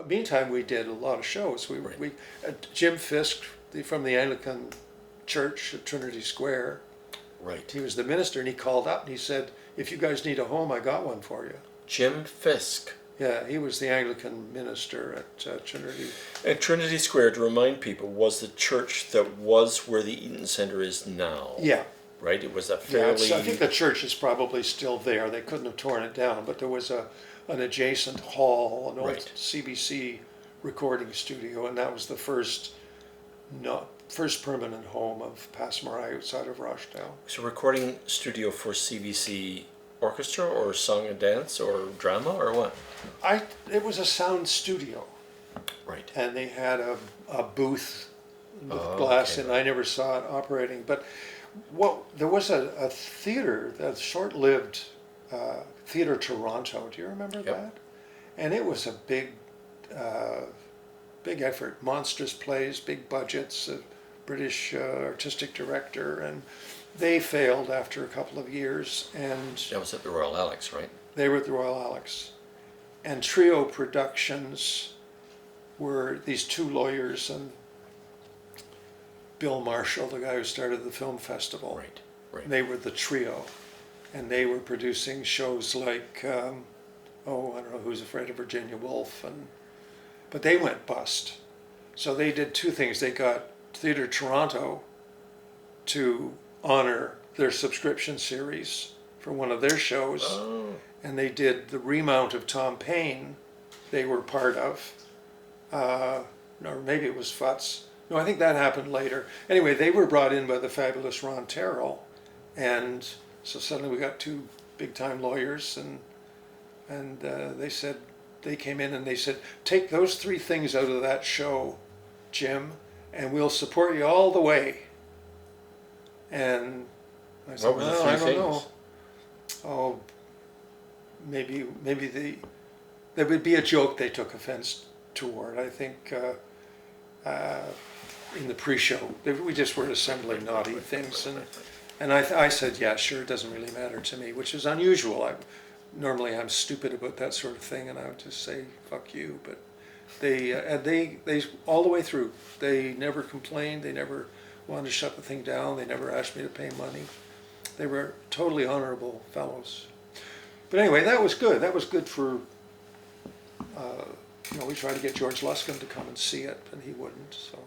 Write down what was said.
meantime, we did a lot of shows. Right. Jim Fisk from the Anglican Church at Trinity Square. Right. He was the minister, and he called up and he said, "If you guys need a home, I got one for you." Jim Fisk. Yeah, he was the Anglican minister at Trinity. At Trinity Square, to remind people, was the church that was where the Eaton Centre is now. Yeah. Right? It was a Yeah, fairly... I think the church is probably still there. They couldn't have torn it down, but there was an adjacent hall, an old Right. CBC recording studio, and that was the first permanent home of Passe Muraille outside of Rochdale. So recording studio for CBC orchestra or song and dance or drama or what? It was a sound studio, Right. and they had a booth with Oh, glass okay. in. I never saw it operating, but there was a theater, that short-lived Theatre Toronto. Do you remember that? And it was a big effort, monstrous plays, big budgets, a British artistic director, and they failed after a couple of years, and That was at the Royal Alex, right? they were at the Royal Alex. And Trio Productions were these two lawyers and Bill Marshall, the guy who started the film festival. Right, right. They were the trio, and they were producing shows like, I don't know, Who's Afraid of Virginia Woolf, but they went bust. So they did two things. They got Theatre Toronto to honor their subscription series for one of their shows, Oh, and they did the remount of Tom Paine they were part of, or maybe it was Futz. No, I think that happened later. Anyway, they were brought in by the fabulous Ron Terrell, and so suddenly we got two big-time lawyers, and they came in and they said, "Take those three things out of that show, Jim, and we'll support you all the way." And I said, what were the "Well, three I don't things? know. Oh, maybe there would be a joke they took offense toward. I think in the pre-show we just were assembling naughty things, and I said, yeah, sure, it doesn't really matter to me, which is unusual. Normally I'm stupid about that sort of thing, and I would just say fuck you. But they all the way through, they never complained. They never wanted to shut the thing down. They never asked me to pay money. They were totally honorable fellows. But anyway, that was good. That was good for, we tried to get George Luscombe to come and see it, and he wouldn't, so.